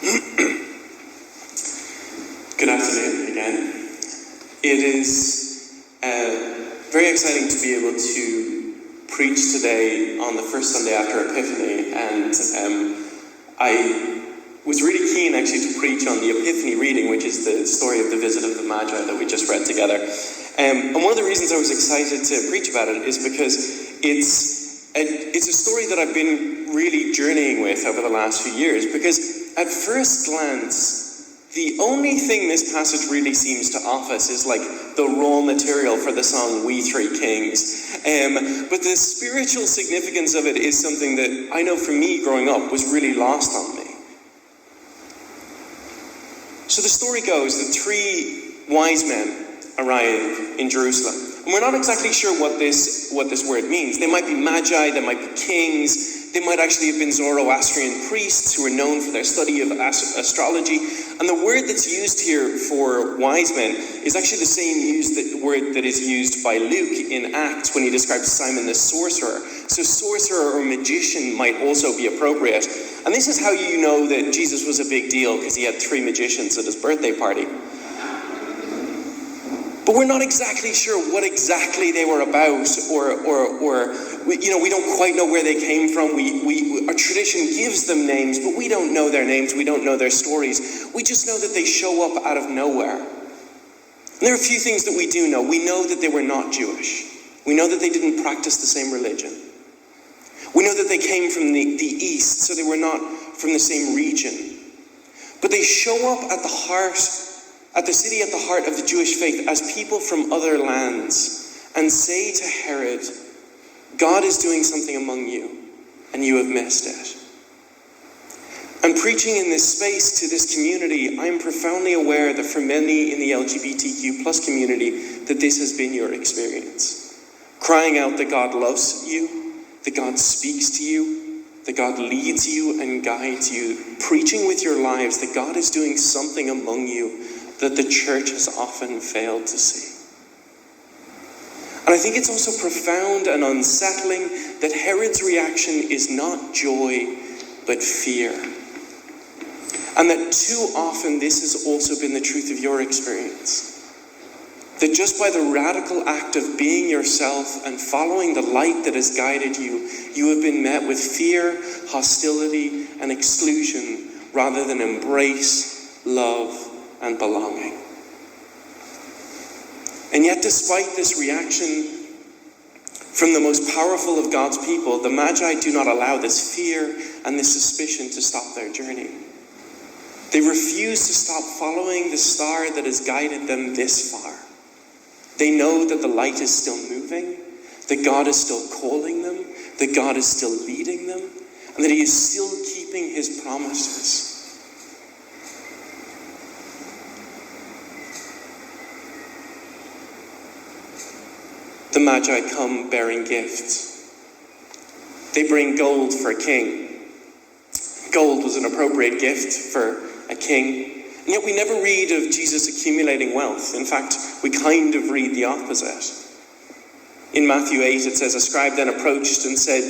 Good afternoon again. It is very exciting to be able to preach today on the first Sunday after Epiphany, and I was really keen actually to preach on the Epiphany reading, which is the story of the visit of the Magi that we just read together. And one of the reasons I was excited to preach about it is because it's a story that I've been really journeying with over the last few years, because at first glance, the only thing this passage really seems to offer us is like the raw material for the song We Three Kings. But the spiritual significance of it is something that I know for me growing up was really lost on me. So the story goes that three wise men arrive in Jerusalem. And we're not exactly sure what this word means. They might be magi, they might be kings, they might actually have been Zoroastrian priests who are known for their study of astrology. And the word that's used here for wise men is actually the same word that is used by Luke in Acts when he describes Simon the sorcerer. So sorcerer or magician might also be appropriate. And this is how you know that Jesus was a big deal, because he had three magicians at his birthday party. But we're not exactly sure what exactly they were about, or we don't quite know where they came from. Our tradition gives them names, but we don't know their names. We don't know their stories. We just know that they show up out of nowhere. And there are a few things that we do know. We know that they were not Jewish. We know that they didn't practice the same religion. We know that they came from the east, so they were not from the same region. But they show up at the city at the heart of the Jewish faith as people from other lands, and say to Herod, God is doing something among you, and you have missed it. And preaching in this space to this community, I'm profoundly aware that for many in the LGBTQ plus community, that this has been your experience. Crying out that God loves you, that God speaks to you, that God leads you and guides you. Preaching with your lives that God is doing something among you that the church has often failed to see. And I think it's also profound and unsettling that Herod's reaction is not joy, but fear. And that too often this has also been the truth of your experience. That just by the radical act of being yourself and following the light that has guided you, you have been met with fear, hostility, and exclusion, rather than embrace, love, and belonging. And yet, despite this reaction from the most powerful of God's people, the Magi do not allow this fear and this suspicion to stop their journey. They refuse to stop following the star that has guided them this far. They know that the light is still moving, that God is still calling them, that God is still leading them, and that he is still keeping his promises. The Magi come bearing gifts. They bring gold for a king. Gold was an appropriate gift for a king. And yet we never read of Jesus accumulating wealth. In fact, we kind of read the opposite. In Matthew 8 it says, a scribe then approached and said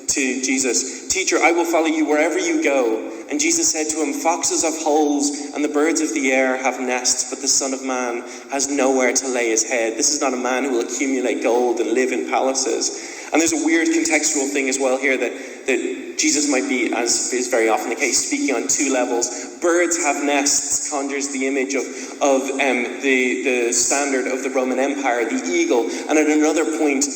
to Jesus, "Teacher, I will follow you wherever you go." And Jesus said to him, "Foxes have holes and the birds of the air have nests, but the Son of Man has nowhere to lay his head." This is not a man who will accumulate gold and live in palaces. And there's a weird contextual thing as well here that Jesus might be, as is very often the case, speaking on two levels. Birds have nests conjures the image of the standard of the Roman Empire, the eagle. And at another point,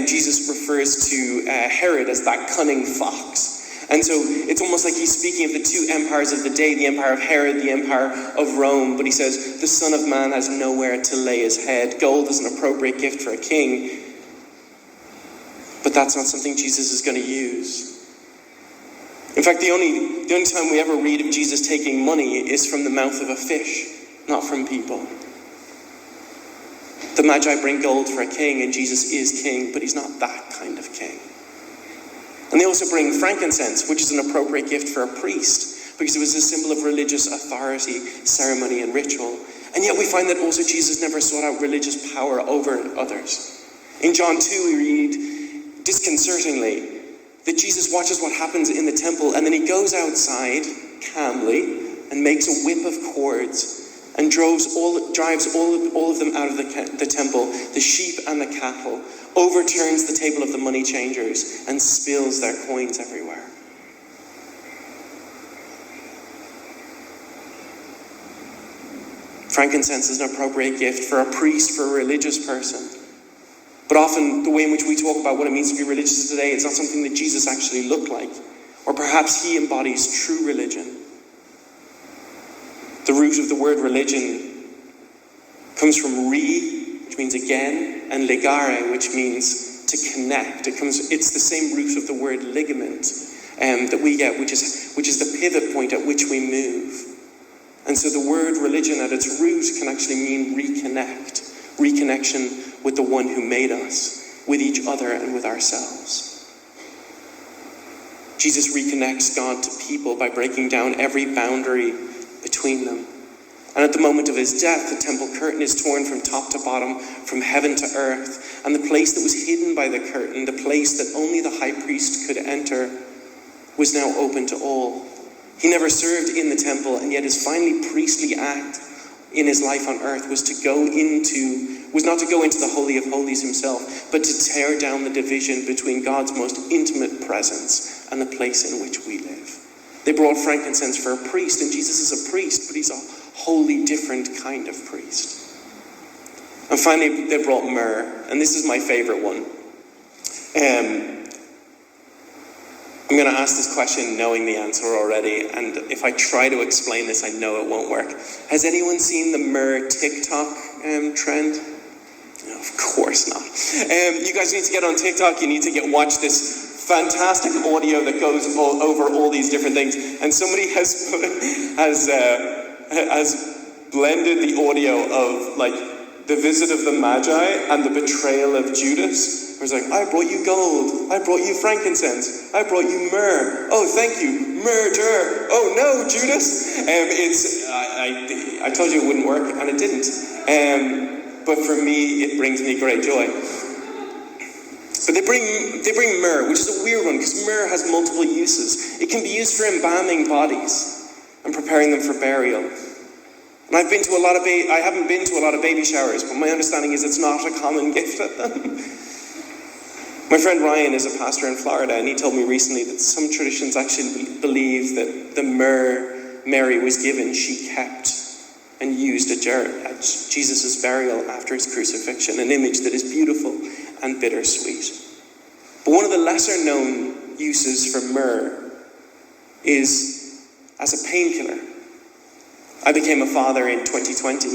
Jesus refers to Herod as that cunning fox. And so it's almost like he's speaking of the two empires of the day, the empire of Herod, the empire of Rome. But he says, the Son of Man has nowhere to lay his head. Gold is an appropriate gift for a king. But that's not something Jesus is going to use. In fact, the only time we ever read of Jesus taking money is from the mouth of a fish, not from people. The Magi bring gold for a king, and Jesus is king, but he's not that kind of king. And they also bring frankincense, which is an appropriate gift for a priest, because it was a symbol of religious authority, ceremony, and ritual. And yet we find that also Jesus never sought out religious power over others. In John 2, we read, disconcertingly, that Jesus watches what happens in the temple, and then he goes outside calmly and makes a whip of cords and drives all of them out of the temple, the sheep and the cattle, overturns the table of the money changers, and spills their coins everywhere. Frankincense is an appropriate gift for a priest, for a religious person. But often the way in which we talk about what it means to be religious today, it's not something that Jesus actually looked like. Or perhaps he embodies true religion. The root of the word religion comes from which means again, and legare, which means to connect. It's the same root of the word ligament that we get, which is the pivot point at which we move. And so the word religion at its root can actually mean reconnection with the one who made us, with each other and with ourselves. Jesus reconnects God to people by breaking down every boundary between them. And at the moment of his death, the temple curtain is torn from top to bottom, from heaven to earth, and the place that was hidden by the curtain, the place that only the high priest could enter, was now open to all. He never served in the temple, and yet his finally priestly act in his life on earth was not to go into the Holy of Holies himself, but to tear down the division between God's most intimate presence and the place in which we live. They brought frankincense for a priest, and Jesus is a priest, but he's a wholly different kind of priest. And finally, they brought myrrh, and this is my favorite one. I'm going to ask this question knowing the answer already, and if I try to explain this, I know it won't work. Has anyone seen the myrrh TikTok trend? No, of course not. You guys need to get on TikTok. You need to watch this fantastic audio that goes over all these different things. And somebody has blended the audio of like the visit of the Magi and the betrayal of Judas. It was like, I brought you gold, I brought you frankincense, I brought you myrrh. Oh, thank you, murder. Oh no, Judas. I told you it wouldn't work, and it didn't. But for me, it brings me great joy. But they bring myrrh, which is a weird one because myrrh has multiple uses. It can be used for embalming bodies and preparing them for burial. And I haven't been to a lot of baby showers, but my understanding is it's not a common gift at them. My friend Ryan is a pastor in Florida, and he told me recently that some traditions actually believe that the myrrh Mary was given, she kept and used at Jesus' burial after his crucifixion, an image that is beautiful and bittersweet. But one of the lesser known uses for myrrh is as a painkiller. I became a father in 2020,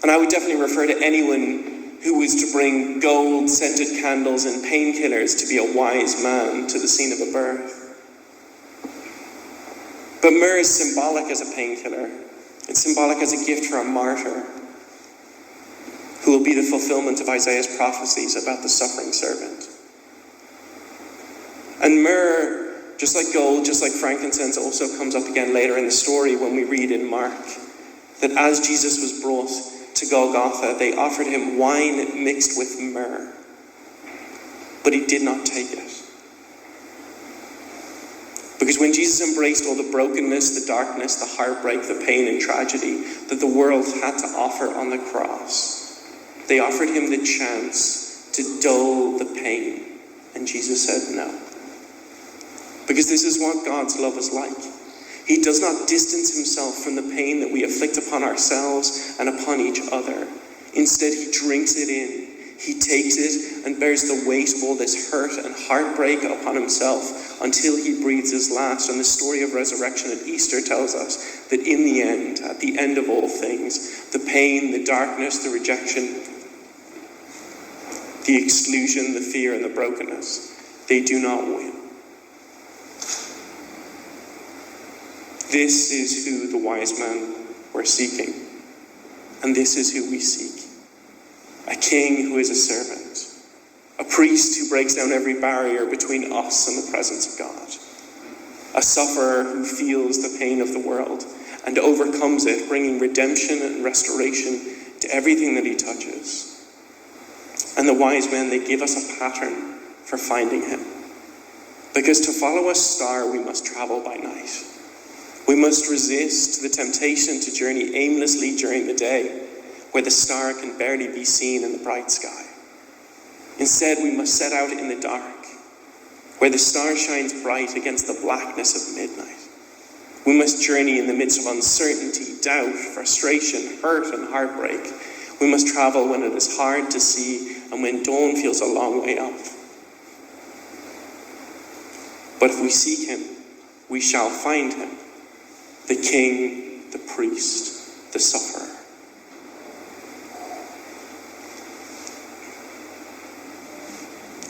and I would definitely refer to anyone who was to bring gold, scented candles, and painkillers to be a wise man to the scene of a birth. But myrrh is symbolic as a painkiller. It's symbolic as a gift for a martyr who will be the fulfillment of Isaiah's prophecies about the suffering servant. And myrrh, just like gold, just like frankincense, also comes up again later in the story when we read in Mark that as Jesus was brought to Golgotha, they offered him wine mixed with myrrh, but he did not take it. Because when Jesus embraced all the brokenness, the darkness, the heartbreak, the pain and tragedy that the world had to offer on the cross, they offered him the chance to dull the pain, and Jesus said no. Because this is what God's love is like. He does not distance himself from the pain that we afflict upon ourselves and upon each other. Instead, he drinks it in. He takes it and bears the weight of all this hurt and heartbreak upon himself until he breathes his last. And the story of resurrection at Easter tells us that in the end, at the end of all things, the pain, the darkness, the rejection, the exclusion, the fear, and the brokenness, they do not win. This is who the wise men were seeking. And this is who we seek. A king who is a servant. A priest who breaks down every barrier between us and the presence of God. A sufferer who feels the pain of the world and overcomes it, bringing redemption and restoration to everything that he touches. And the wise men, they give us a pattern for finding him. Because to follow a star, we must travel by night. We must resist the temptation to journey aimlessly during the day, where the star can barely be seen in the bright sky. Instead, we must set out in the dark, where the star shines bright against the blackness of midnight. We must journey in the midst of uncertainty, doubt, frustration, hurt, and heartbreak. We must travel when it is hard to see and when dawn feels a long way off. But if we seek him, we shall find him, the King, the priest, the sufferer.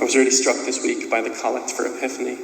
I was really struck this week by the Collect for Epiphany.